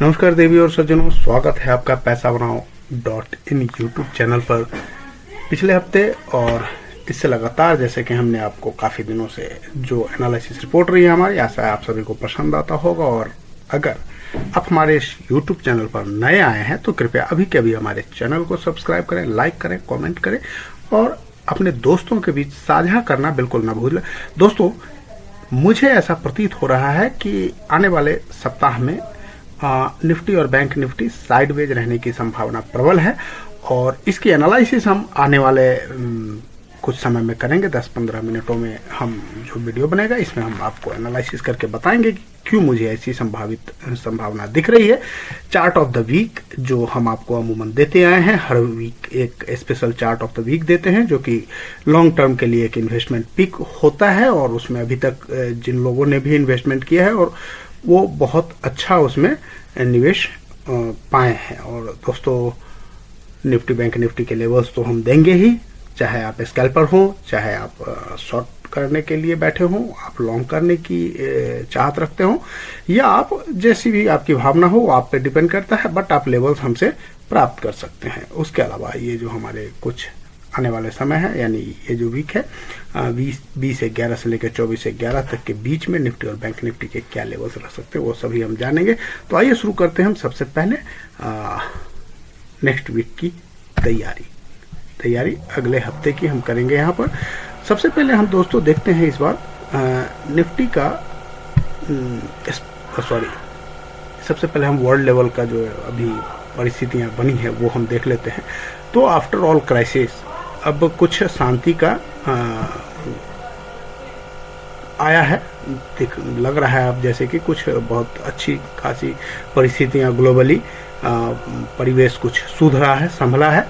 नमस्कार देवी और सज्जनों, स्वागत है आपका पैसा बनाओ .in यूट्यूब चैनल पर। पिछले हफ्ते और इससे लगातार जैसे कि हमने आपको काफ़ी दिनों से जो एनालिसिस रिपोर्ट रही है हमारी, आशा है आप सभी को पसंद आता होगा। और अगर आप हमारे इस यूट्यूब चैनल पर नए आए हैं तो कृपया अभी के अभी हमारे चैनल को सब्सक्राइब करें, लाइक करें, कॉमेंट करें और अपने दोस्तों के बीच साझा करना बिल्कुल ना भूलें। दोस्तों, मुझे ऐसा प्रतीत हो रहा है कि आने वाले सप्ताह में निफ्टी और बैंक निफ्टी साइडवेज रहने की संभावना प्रबल है और इसकी एनालिसिस हम आने वाले कुछ समय में करेंगे। 10-15 मिनटों में हम जो वीडियो बनेगा इसमें हम आपको एनालिसिस करके बताएंगे कि क्यों मुझे ऐसी संभावना दिख रही है। चार्ट ऑफ द वीक जो हम आपको अमूमन देते आए हैं, हर वीक एक special chart of the week देते हैं जो कि लॉन्ग टर्म के लिए एक इन्वेस्टमेंट पिक होता है और उसमें अभी तक जिन लोगों ने भी इन्वेस्टमेंट किया है और वो बहुत अच्छा उसमें निवेश पाए हैं। और दोस्तों, निफ्टी बैंक निफ्टी के लेवल्स तो हम देंगे ही, चाहे आप स्कैल्पर हो, चाहे आप शॉर्ट करने के लिए बैठे हो, आप लॉन्ग करने की चाहत रखते हो, या आप जैसी भी आपकी भावना हो वो आप पे डिपेंड करता है, बट आप लेवल्स हमसे प्राप्त कर सकते हैं। उसके अलावा ये जो हमारे कुछ आने वाले समय है, यानी ये जो वीक है 20-11 से लेकर 24-11 तक के बीच में निफ्टी और बैंक निफ्टी के क्या लेवल्स रह सकते हैं वो सभी हम जानेंगे। तो आइए शुरू करते हैं हम सबसे पहले नेक्स्ट वीक की तैयारी अगले हफ्ते की हम करेंगे। यहाँ पर सबसे पहले हम दोस्तों देखते हैं इस बार निफ्टी का सबसे पहले हम वर्ल्ड लेवल का जो अभी परिस्थितियां बनी है वो हम देख लेते हैं। तो आफ्टर ऑल क्राइसिस अब कुछ शांति का आया है, लग रहा है अब जैसे कि कुछ बहुत अच्छी खासी परिस्थितियां ग्लोबली परिवेश कुछ सुधरा है, संभला है।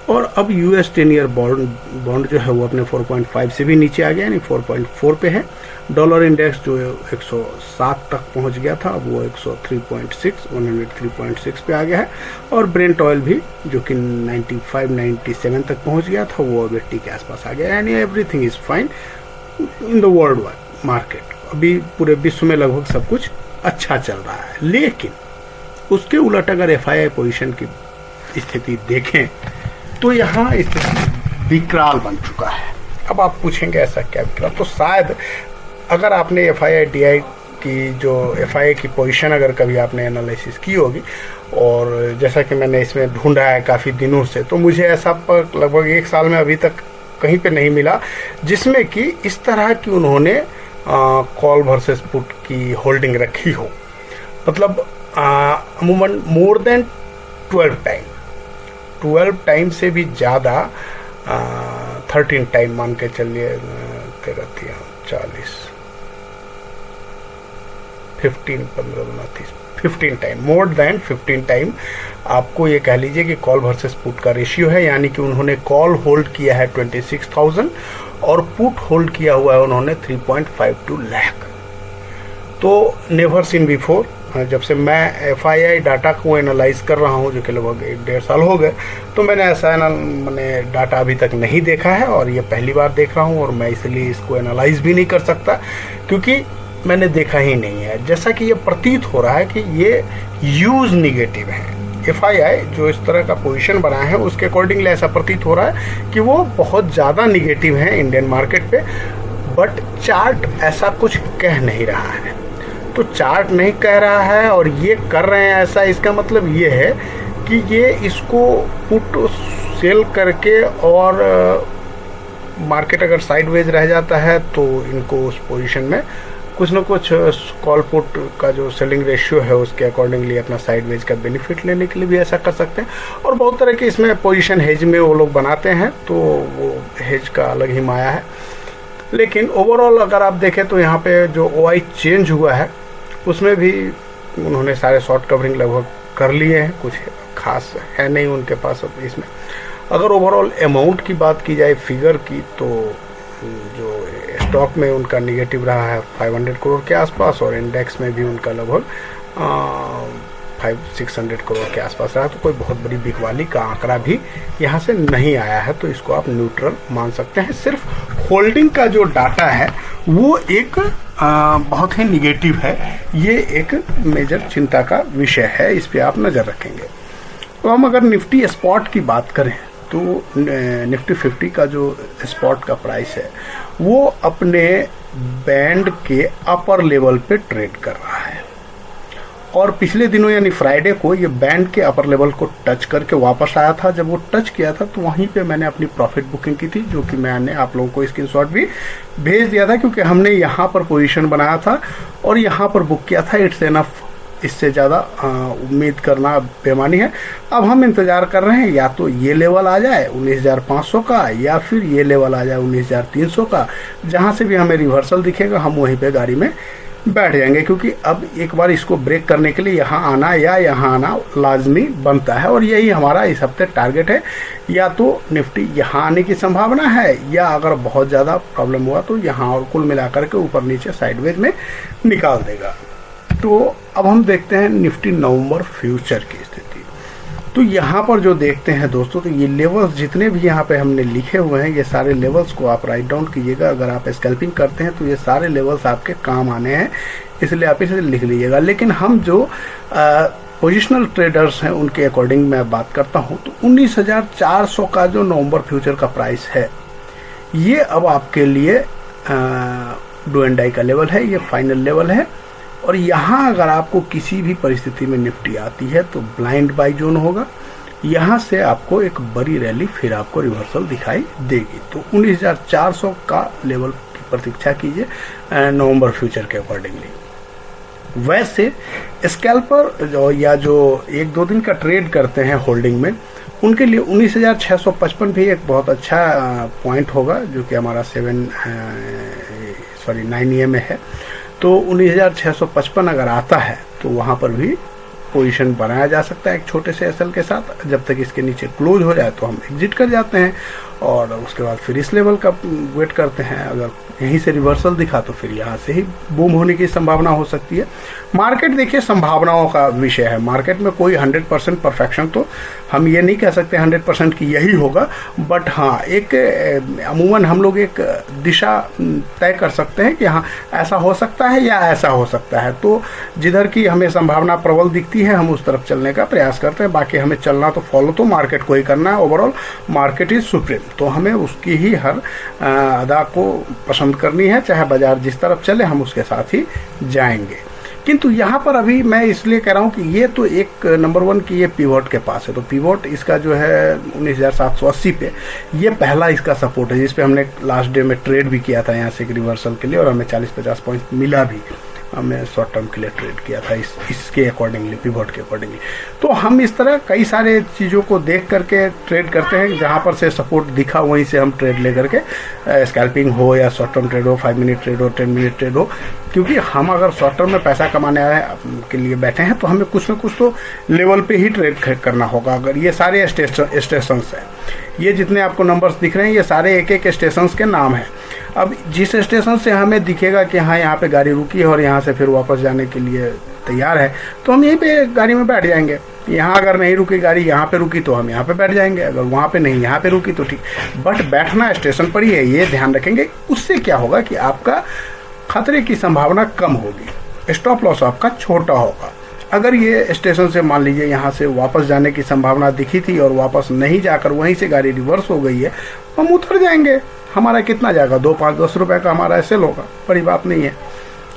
और अब यूएस 10 ईयर बॉन्ड जो है वो अपने 4.5 से भी नीचे आ गया, यानी 4.4 पे है। डॉलर इंडेक्स जो 107 तक पहुंच गया था, अब वो 103.6 पे आ गया है। और ब्रेंट ऑयल भी जो कि 95-97 तक पहुंच गया था वो अब 80 के आसपास आ गया, यानी everything is fine in the world market. अभी पूरे विश्व में लगभग सब कुछ अच्छा चल रहा है, लेकिन उसके उलट अगर एफआईआई पोजीशन की स्थिति देखें तो यहाँ स्थिति विकराल बन चुका है। अब आप पूछेंगे ऐसा क्या विकराल, तो शायद अगर आपने एफआईआई की जो एफआईआई की पोजीशन अगर कभी आपने एनालिसिस की होगी, और जैसा कि मैंने इसमें ढूंढा है काफ़ी दिनों से, तो मुझे ऐसा लगभग 1 साल में अभी तक कहीं पे नहीं मिला जिसमें कि इस तरह की उन्होंने कॉल वर्सेस पुट की होल्डिंग रखी हो। मतलब अमूमन मोर देन 12 टाइम से भी ज़्यादा 13 टाइम मान के चलिए, क्या कहती है 40 15 15 30 15 टाइम, मोर देन 15 टाइम आपको ये कह लीजिए कि कॉल वर्सेस पुट का रेशियो है। यानी कि उन्होंने कॉल होल्ड किया है 26,000 और पुट होल्ड किया हुआ है उन्होंने 3.52 लाख। तो नेवर सीन बिफोर, जब से मैं एफआईआई डाटा को एनालाइज कर रहा हूँ जो कि लगभग 1-1.5 साल हो गए, तो मैंने ऐसा मैंने डाटा अभी तक नहीं देखा है और ये पहली बार देख रहा हूँ। और मैं इसलिए इसको एनालाइज भी नहीं कर सकता क्योंकि मैंने देखा ही नहीं है। जैसा कि ये प्रतीत हो रहा है कि ये यूज निगेटिव है। एफआईआई जो इस तरह का पोजीशन बना है उसके अकॉर्डिंगली ऐसा प्रतीत हो रहा है कि वो बहुत ज़्यादा निगेटिव है इंडियन मार्केट पे, बट चार्ट ऐसा कुछ कह नहीं रहा है। तो चार्ट नहीं कह रहा है और ये कर रहे हैं ऐसा, इसका मतलब ये है कि ये इसको पुट सेल करके, और मार्केट अगर साइडवेज रह जाता है तो इनको उस पोजीशन में कुछ ना कुछ कॉल पुट का जो सेलिंग रेशियो है उसके अकॉर्डिंगली अपना साइडवेज का बेनिफिट लेने के लिए भी ऐसा कर सकते हैं। और बहुत तरह की इसमें पोजीशन हेज में वो लोग बनाते हैं, तो वो हेज का अलग ही माया है। लेकिन ओवरऑल अगर आप देखें तो यहाँ पे जो ओआई चेंज हुआ है उसमें भी उन्होंने सारे शॉर्ट कवरिंग लगभग कर लिए हैं, कुछ खास है नहीं उनके पास अब इसमें। अगर ओवरऑल अमाउंट की बात की जाए फिगर की, तो जो स्टॉक में उनका निगेटिव रहा है 500 करोड़ के आसपास, और इंडेक्स में भी उनका लगभग 500-600 करोड़ के आसपास रहा। तो कोई बहुत बड़ी बिकवाली का आंकड़ा भी यहाँ से नहीं आया है, तो इसको आप न्यूट्रल मान सकते हैं। सिर्फ होल्डिंग का जो डाटा है वो एक बहुत ही निगेटिव है। ये एक मेजर चिंता का विषय है, इस पे आप नज़र रखेंगे। तो हम अगर निफ्टी स्पॉट की बात करें तो निफ्टी 50 का जो स्पॉट का प्राइस है वो अपने बैंड के अपर लेवल पे ट्रेड कर रहा है, और पिछले दिनों यानी फ्राइडे को ये बैंड के अपर लेवल को टच करके वापस आया था। जब वो टच किया था तो वहीं पे मैंने अपनी प्रॉफिट बुकिंग की थी, जो कि मैंने आप लोगों को स्क्रीनशॉट भी भेज दिया था, क्योंकि हमने यहाँ पर पोजीशन बनाया था और यहाँ पर बुक किया था। इट्स एनफ, इससे ज़्यादा उम्मीद करना बेमानी है। अब हम इंतज़ार कर रहे हैं, या तो ये लेवल आ जाए 19,500 का, या फिर ये लेवल आ जाए 19,300 का। जहाँ से भी हमें रिवर्सल दिखेगा हम वहीं पे गाड़ी में बैठ जाएंगे, क्योंकि अब एक बार इसको ब्रेक करने के लिए यहाँ आना या यहाँ आना लाजमी बनता है, और यही हमारा इस हफ्ते टारगेट है। या तो निफ्टी यहाँ आने की संभावना है, या अगर बहुत ज़्यादा प्रॉब्लम हुआ तो यहाँ और कुल मिलाकर के ऊपर नीचे साइडवेज में निकाल देगा। तो अब हम देखते हैं निफ्टी नवंबर फ्यूचर की स्थिति। तो यहाँ पर जो देखते हैं दोस्तों, तो ये लेवल्स जितने भी यहाँ पे हमने लिखे हुए हैं, ये सारे लेवल्स को आप राइट डाउन कीजिएगा। अगर आप स्कैल्पिंग करते हैं तो ये सारे लेवल्स आपके काम आने हैं, इसलिए आप इसे लिख लीजिएगा। लेकिन हम जो पोजिशनल ट्रेडर्स हैं उनके अकॉर्डिंग मैं बात करता हूँ, तो 19,400 का जो नवंबर फ्यूचर का प्राइस है, ये अब आपके लिए डू एंड डाई का लेवल है, ये फाइनल लेवल है। और यहाँ अगर आपको किसी भी परिस्थिति में निफ्टी आती है तो ब्लाइंड बाई जोन होगा, यहाँ से आपको एक बड़ी रैली फिर आपको रिवर्सल दिखाई देगी। तो 19,400 का लेवल की प्रतीक्षा कीजिए नवंबर फ्यूचर के अकॉर्डिंगली। वैसे स्कैल्पर या जो 1-2 दिन का ट्रेड करते हैं होल्डिंग में, उनके लिए 19,655 भी एक बहुत अच्छा पॉइंट होगा, जो कि हमारा 9 EM में है। तो 19,655 अगर आता है तो वहाँ पर भी पोजीशन बनाया जा सकता है एक छोटे से एसएल के साथ। जब तक इसके नीचे क्लोज हो जाए तो हम एग्जिट कर जाते हैं, और उसके बाद फिर इस लेवल का वेट करते हैं। अगर यहीं से रिवर्सल दिखा तो फिर यहाँ से ही बूम होने की संभावना हो सकती है। मार्केट देखिए संभावनाओं का विषय है, मार्केट में कोई 100% परफेक्शन तो हम ये नहीं कह सकते 100% की यही होगा, बट हाँ एक अमूमन हम लोग एक दिशा तय कर सकते हैं कि हाँ ऐसा हो सकता है या ऐसा हो सकता है। तो जिधर की हमें संभावना प्रबल दिखती है हम उस तरफ चलने का प्रयास करते हैं। बाकी हमें चलना तो फॉलो तो मार्केट को ही करना है। ओवरऑल मार्केट इज सुप्रीम, तो हमें उसकी ही हर अदा को पसंद करनी है, चाहे बाजार जिस तरफ चले हम उसके साथ ही जाएंगे। किंतु यहाँ पर अभी मैं इसलिए कह रहा हूँ कि ये तो एक नंबर 1 की ये पिवोट के पास है, तो पिवोट इसका जो है 19,780 पे ये पहला इसका सपोर्ट है, जिस पे हमने लास्ट डे में ट्रेड भी किया था यहाँ से एक रिवर्सल के लिए, और हमें 40-50 पॉइंट मिला भी। हमने शॉर्ट टर्म के लिए ट्रेड किया था इसके अकॉर्डिंगली, पिवोट के अकॉर्डिंगली। तो हम इस तरह कई सारे चीज़ों को देख करके ट्रेड करते हैं, जहाँ पर से सपोर्ट दिखा वहीं से हम ट्रेड ले करके स्कैल्पिंग हो या शॉर्ट टर्म ट्रेड हो, 5 मिनट ट्रेड हो, 10 मिनट ट्रेड हो, क्योंकि हम अगर शॉर्ट टर्म में पैसा कमाने के लिए बैठे हैं तो हमें कुछ न कुछ तो लेवल पे ही ट्रेड करना होगा। अगर ये सारे स्टेशन हैं, ये जितने आपको नंबर्स दिख रहे हैं, ये सारे एक स्टेशन के नाम हैं। अब जिस स्टेशन से हमें दिखेगा कि हाँ यहाँ पे गाड़ी रुकी है और यहाँ से फिर वापस जाने के लिए तैयार है, तो हम यहीं पे गाड़ी में बैठ जाएंगे। यहाँ अगर नहीं रुकी गाड़ी, यहाँ पे रुकी तो हम यहाँ पे बैठ जाएंगे, अगर वहाँ पे नहीं यहाँ पे रुकी तो ठीक, बट बैठना स्टेशन पर ही है, ये ध्यान रखेंगे। उससे क्या होगा कि आपका खतरे की संभावना कम होगी, स्टॉप लॉस आपका छोटा होगा। अगर ये स्टेशन से मान लीजिए यहाँ से वापस जाने की संभावना दिखी थी और वापस नहीं जाकर वहीं से गाड़ी रिवर्स हो गई है, हम उतर जाएंगे। हमारा कितना जाएगा, 2, 5, 10 रुपए का हमारा सेल होगा, बड़ी बात नहीं है।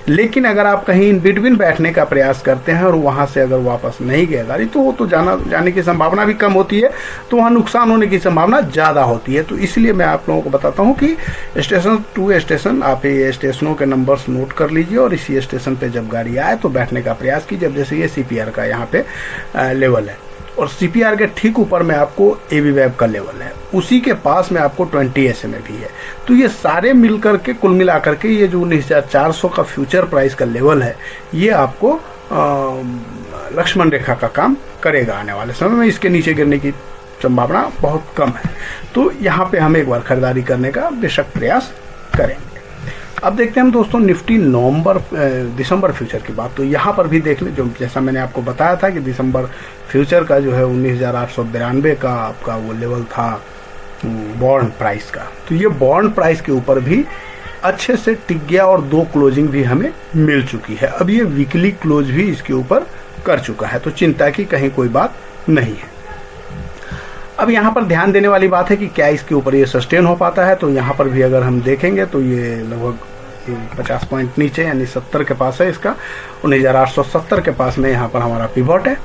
लेकिन अगर आप कहीं इन बिटवीन बैठने का प्रयास करते हैं और वहाँ से अगर वापस नहीं गए गाड़ी, तो वो तो जाने की संभावना भी कम होती है, तो वहाँ नुकसान होने की संभावना ज़्यादा होती है। तो इसलिए मैं आप लोगों को बताता हूँ कि स्टेशन टू स्टेशन आप ये स्टेशनों के नंबर्स नोट कर लीजिए, और इसी स्टेशन पे जब गाड़ी आए तो बैठने का प्रयास कीजिए। जब जैसे ये CPR का यहाँ पे लेवल है, और CPR के ठीक ऊपर में आपको AB वेब का लेवल है, उसी के पास में आपको 20 SMA भी है। तो ये सारे मिलकर के कुल मिलाकर के ये जो 19,400 का फ्यूचर प्राइस का लेवल है, ये आपको लक्ष्मण रेखा का काम करेगा। आने वाले समय में इसके नीचे गिरने की संभावना बहुत कम है, तो यहाँ पे हम एक बार खरीदारी करने का बेशक प्रयास करेंगे। अब देखते हैं हम दोस्तों निफ्टी दिसंबर फ्यूचर की बात। तो यहाँ पर भी देख लें, जो जैसा मैंने आपको बताया था कि दिसंबर फ्यूचर का जो है 19,892 का आपका वो लेवल था बॉन्ड प्राइस का। तो ये बॉन्ड प्राइस के ऊपर भी अच्छे से टिक गया और 2 क्लोजिंग भी हमें मिल चुकी है। अब ये वीकली क्लोज भी इसके ऊपर कर चुका है, तो चिंता की कहीं कोई बात नहीं है। अब यहाँ पर ध्यान देने वाली बात है कि क्या इसके ऊपर ये सस्टेन हो पाता है। तो यहाँ पर भी अगर हम देखेंगे तो ये लगभग 50 पॉइंट नीचे यानी 70 के पास है, इसका 19,870 के पास में यहाँ पर हमारा पिवट है।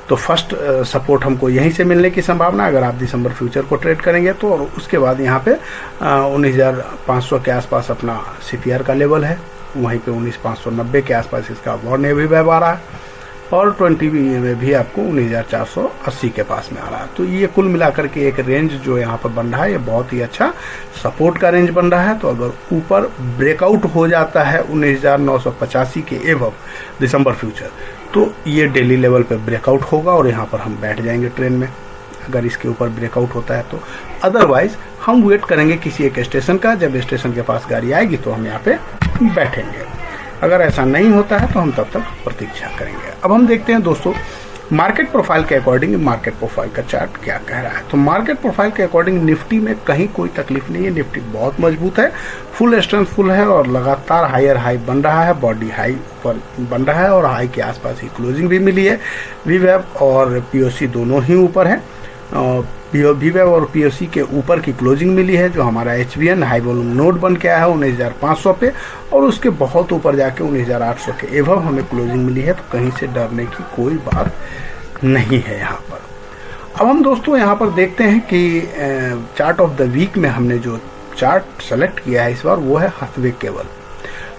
तो फर्स्ट सपोर्ट हमको यहीं से मिलने की संभावना अगर आप दिसंबर फ्यूचर को ट्रेड करेंगे तो। और उसके बाद यहाँ पे 19,500 के आसपास अपना CPR का लेवल है, वहीं पे 19,590 के आसपास इसका वॉर्न एवीवेब आ रहा है, और 20 में भी आपको 19,480 के पास में आ रहा है। तो ये कुल मिलाकर के एक रेंज जो यहाँ पर बन रहा है, ये बहुत ही अच्छा सपोर्ट का रेंज बन रहा है। तो अगर ऊपर ब्रेकआउट हो जाता है 19,985 के एवब दिसंबर फ्यूचर, तो ये डेली लेवल पे ब्रेकआउट होगा और यहाँ पर हम बैठ जाएंगे ट्रेन में, अगर इसके ऊपर ब्रेकआउट होता है तो। अदरवाइज हम वेट करेंगे किसी एक स्टेशन का, जब स्टेशन के पास गाड़ी आएगी तो हम यहाँ पे बैठेंगे। अगर ऐसा नहीं होता है तो हम तब तक प्रतीक्षा करेंगे। अब हम देखते हैं दोस्तों मार्केट प्रोफाइल के अकॉर्डिंग मार्केट प्रोफाइल का चार्ट क्या कह रहा है। तो मार्केट प्रोफाइल के अकॉर्डिंग निफ्टी में कहीं कोई तकलीफ नहीं है, निफ्टी बहुत मजबूत है, फुल स्ट्रेंथफुल है और लगातार हायर हाई बन रहा है, बॉडी हाई पर बन रहा है और हाई के आसपास ही क्लोजिंग भी मिली है। वीवेब और पीओसी दोनों ही ऊपर है, वीवेब और पीओसी के ऊपर की क्लोजिंग मिली है। जो हमारा HVN हाई वॉल्यूम नोड बन के आया है 19,500 पे, और उसके बहुत ऊपर जाके 19,800 के एवब हमें क्लोजिंग मिली है। तो कहीं से डरने की कोई बात नहीं है यहाँ पर। अब हम दोस्तों यहाँ पर देखते हैं कि चार्ट ऑफ द वीक में हमने जो चार्ट सेलेक्ट किया है इस बार, वो है हाथवे केबल।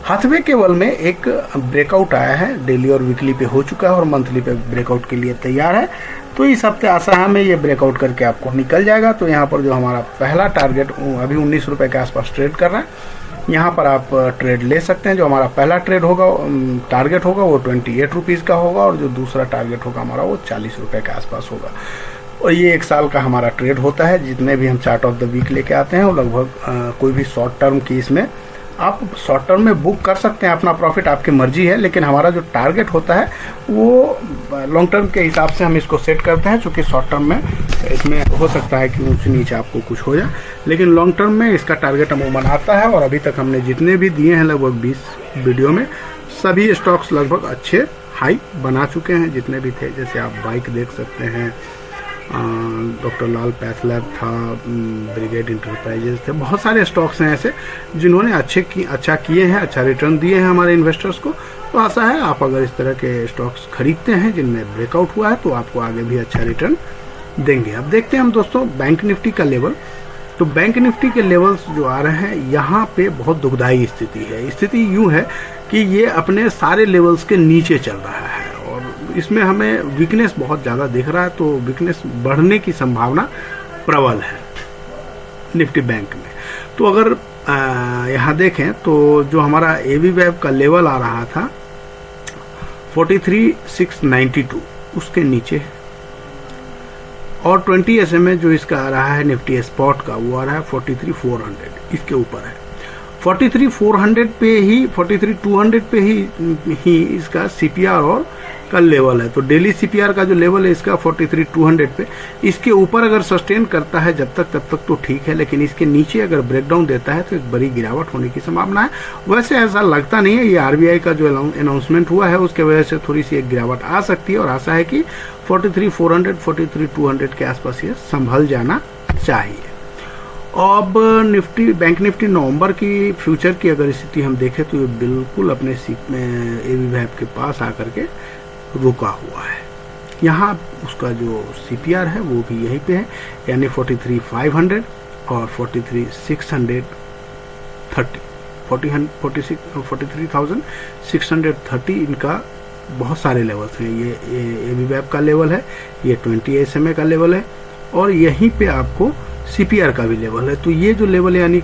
हाथवे केबल में एक ब्रेकआउट आया है, डेली और वीकली पे हो चुका है और मंथली पे ब्रेकआउट के लिए तैयार है। तो इस हफ्ते आशा है में ये ब्रेकआउट करके आपको निकल जाएगा। तो यहाँ पर जो हमारा पहला टारगेट अभी 19 रुपये के आसपास ट्रेड कर रहा है, यहाँ पर आप ट्रेड ले सकते हैं। जो हमारा पहला ट्रेड होगा टारगेट होगा वो 28 रुपीज़ का होगा, और जो दूसरा टारगेट होगा हमारा वो 40 रुपये के आसपास होगा। और ये 1 साल का हमारा ट्रेड होता है। जितने भी हम चार्ट ऑफ द वीक लेके आते हैं वो लगभग कोई भी शॉर्ट टर्म की इसमें आप शॉर्ट टर्म में बुक कर सकते हैं अपना प्रॉफिट, आपकी मर्जी है। लेकिन हमारा जो टारगेट होता है वो लॉन्ग टर्म के हिसाब से हम इसको सेट करते हैं, चूँकि शॉर्ट टर्म में इसमें हो सकता है कि ऊंच नीचे आपको कुछ हो जाए, लेकिन लॉन्ग टर्म में इसका टारगेट अमूमन आता है। और अभी तक हमने जितने भी दिए हैं लगभग 20 वीडियो में, सभी स्टॉक्स लगभग अच्छे हाई बना चुके हैं जितने भी थे। जैसे आप बाइक देख सकते हैं, डॉक्टर लाल पैथलैब था, ब्रिगेड इंटरप्राइजेज थे, बहुत सारे स्टॉक्स हैं ऐसे जिन्होंने अच्छा किए हैं, अच्छा रिटर्न दिए हैं हमारे इन्वेस्टर्स को। तो आशा है आप अगर इस तरह के स्टॉक्स खरीदते हैं जिनमें ब्रेकआउट हुआ है तो आपको आगे भी अच्छा रिटर्न देंगे। अब देखते हैं हम दोस्तों बैंक निफ्टी का लेवल। तो बैंक निफ्टी के लेवल्स जो आ रहे हैं यहाँ पे बहुत दुखदाई स्थिति है। स्थिति यूँ है कि ये अपने सारे लेवल्स के नीचे चल रहा है और इसमें हमें वीकनेस बहुत ज़्यादा दिख रहा है। तो वीकनेस बढ़ने की संभावना प्रबल है निफ्टी बैंक में। तो अगर यहाँ देखें तो जो हमारा एवीवेब का लेवल आ रहा था 43,692 उसके नीचे है, और 20 SMA जो इसका आ रहा है निफ्टी स्पॉट का वो आ रहा है 43,400 इसके ऊपर है। 43,400 पे ही 43,200 पे ही इसका CPR और का लेवल है। तो डेली CPR का जो लेवल है इसका 43,200 पे, इसके ऊपर अगर सस्टेन करता है जब तक तब तक तो ठीक है, लेकिन इसके नीचे अगर ब्रेकडाउन देता है तो एक बड़ी गिरावट होने की संभावना है। वैसे ऐसा लगता नहीं है, ये RBI का जो अनाउंसमेंट हुआ है उसके वजह से थोड़ी सी एक गिरावट आ सकती है और आशा है कि 43,400 43,200 के आसपास ये संभल जाना चाहिए। अब निफ्टी बैंक निफ्टी नवंबर की फ्यूचर की अगर स्थिति हम देखें तो ये बिल्कुल अपने एवीवेब के पास आकर के रुका हुआ है। यहाँ उसका जो CPR है वो भी यहीं पे है, यानी 43,500 और 43,630 इनका बहुत सारे लेवल्स हैं। ये एवीवेब का लेवल है, ये 20 SMA का लेवल है और यहीं पे आपको CPR का भी लेवल है। तो ये जो लेवल है यानी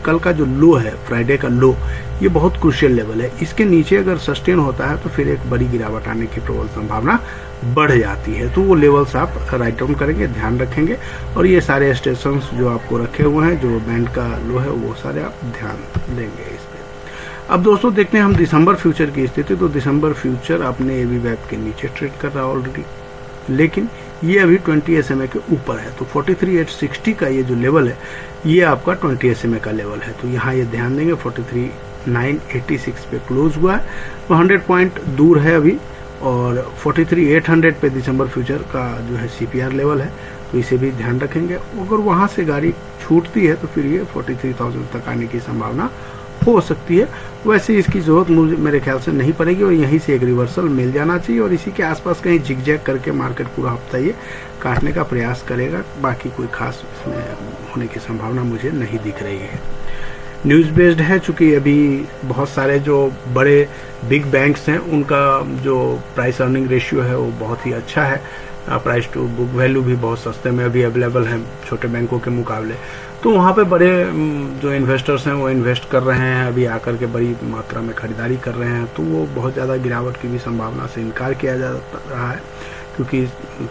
कल का जो लो है, फ्राइडे का लो, ये बहुत क्रूशियल लेवल है। इसके नीचे अगर सस्टेन होता है तो फिर एक बड़ी गिरावट आने की प्रबल संभावना बढ़ जाती है। तो वो लेवल्स आप राइट डाउन करेंगे, ध्यान रखेंगे, और ये सारे स्टेशंस जो आपको रखे हुए हैं जो बैंड का लो है वो सारे आप ध्यान देंगे इस पर। अब दोस्तों देखते हैं हम दिसंबर फ्यूचर की स्थिति। तो दिसंबर फ्यूचर अपने एवीवेब के नीचे ट्रेड कर रहा है ऑलरेडी, लेकिन ये अभी 20 SMA के ऊपर है। तो 43,860 का ये जो लेवल है ये आपका 20 SMA का लेवल है। तो यहाँ ये ध्यान देंगे 43,986 पे क्लोज हुआ है, तो 100 पॉइंट दूर है अभी। और 43,800 पे दिसंबर फ्यूचर का जो है CPR लेवल है, तो इसे भी ध्यान रखेंगे। अगर वहाँ से गाड़ी छूटती है तो फिर ये 43,000 तक आने की संभावना हो सकती है। वैसे इसकी ज़रूरत मुझे मेरे ख्याल से नहीं पड़ेगी और यहीं से एक रिवर्सल मिल जाना चाहिए और इसी के आसपास कहीं जिगजैग करके मार्केट पूरा हफ्ता ये काटने का प्रयास करेगा। बाकी कोई खास इसमें होने की संभावना मुझे नहीं दिख रही है। न्यूज़ बेस्ड है, चूँकि अभी बहुत सारे जो बड़े बिग बैंक्स हैं उनका जो प्राइस अर्निंग रेशियो है वो बहुत ही अच्छा है। प्राइस टू बुक वैल्यू भी बहुत सस्ते में अभी अवेलेबल है छोटे बैंकों के मुकाबले। तो वहाँ पे बड़े जो इन्वेस्टर्स हैं वो इन्वेस्ट कर रहे हैं, अभी आकर के बड़ी मात्रा में खरीदारी कर रहे हैं। तो वो बहुत ज़्यादा गिरावट की भी संभावना से इनकार किया जा रहा है, क्योंकि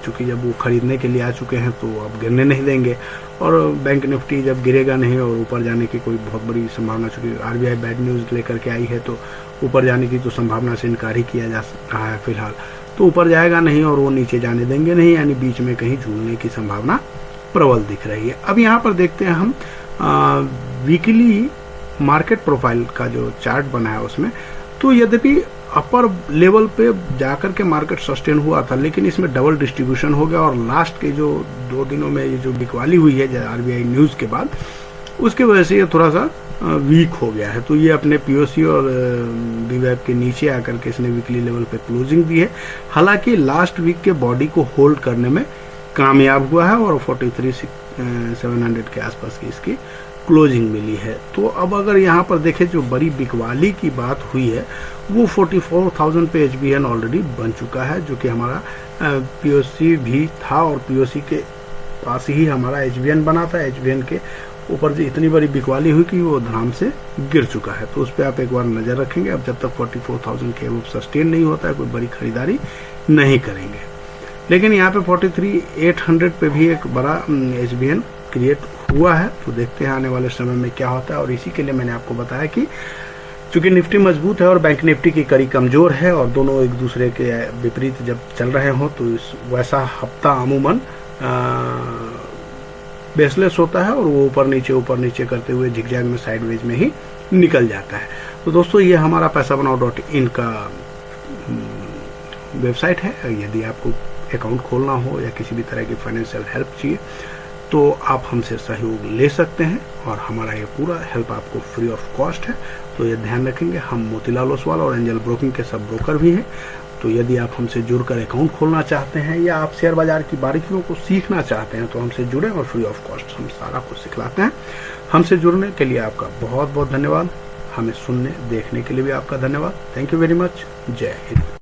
चूँकि जब वो खरीदने के लिए आ चुके हैं तो अब गिरने नहीं देंगे। और बैंक निफ्टी जब गिरेगा नहीं और ऊपर जाने की कोई बहुत बड़ी संभावना, चूँकि RBI बैड न्यूज़ लेकर के आई है तो ऊपर जाने की तो संभावना से इनकार ही किया जा रहा है फिलहाल। तो ऊपर जाएगा नहीं और वो नीचे जाने देंगे नहीं, यानी बीच में कहीं झूलने की संभावना प्रबल दिख रही है। अब यहाँ पर देखते हैं हम वीकली मार्केट प्रोफाइल का जो चार्ट बना है उसमें। तो यद्यपि अपर लेवल पे जाकर के मार्केट सस्टेन हुआ था, लेकिन इसमें डबल डिस्ट्रीब्यूशन हो गया और लास्ट के जो 2 दिनों में ये जो बिकवाली हुई है RBI न्यूज़ के बाद, उसकी वजह से ये थोड़ा सा वीक हो गया है। तो ये अपने POC और BWAP के नीचे आकर के इसने वीकली लेवल पे क्लोजिंग दी है। हालांकि लास्ट वीक के बॉडी को होल्ड करने में कामयाब हुआ है और 43,700 के आसपास की इसकी क्लोजिंग मिली है। तो अब अगर यहाँ पर देखें जो बड़ी बिकवाली की बात हुई है वो 44,000 पे HBN ऑलरेडी बन चुका है, जो कि हमारा POC भी था और POC के पास ही हमारा HBN बना था। HBN के ऊपर जो इतनी बड़ी बिकवाली हुई कि वो धड़ाम से गिर चुका है। तो उस पर आप एक बार नज़र रखेंगे। अब जब तक 44,000 के वो सस्टेन नहीं होता है कोई बड़ी खरीदारी नहीं करेंगे। लेकिन यहाँ पे 43,800 पे भी एक बड़ा HBN क्रिएट हुआ है। तो देखते हैं आने वाले समय में क्या होता है। और इसी के लिए मैंने आपको बताया कि चूंकि निफ्टी मजबूत है और बैंक निफ्टी की कड़ी कमजोर है और दोनों एक दूसरे के विपरीत जब चल रहे हों तो इस वैसा हफ्ता अमूमन बेसलेस होता है और वो ऊपर नीचे करते हुए झिकझैक में साइडवेज में ही निकल जाता है। तो दोस्तों ये हमारा paisabanav.in का वेबसाइट है। यदि आपको अकाउंट खोलना हो या किसी भी तरह की फाइनेंशियल हेल्प चाहिए तो आप हमसे सहयोग ले सकते हैं और हमारा ये पूरा हेल्प आपको फ्री ऑफ कॉस्ट है। तो ये ध्यान रखेंगे, हम मोतीलाल ओसवाल और एंजल ब्रोकिंग के सब ब्रोकर भी हैं। तो यदि आप हमसे जुड़कर अकाउंट खोलना चाहते हैं या आप शेयर बाजार की बारीकियों को सीखना चाहते हैं तो हमसे जुड़ें और फ्री ऑफ कॉस्ट हम सारा कुछ सिखलाते हैं। हमसे जुड़ने के लिए आपका बहुत बहुत धन्यवाद। हमें सुनने देखने के लिए भी आपका धन्यवाद। Thank you very much. जय हिंद।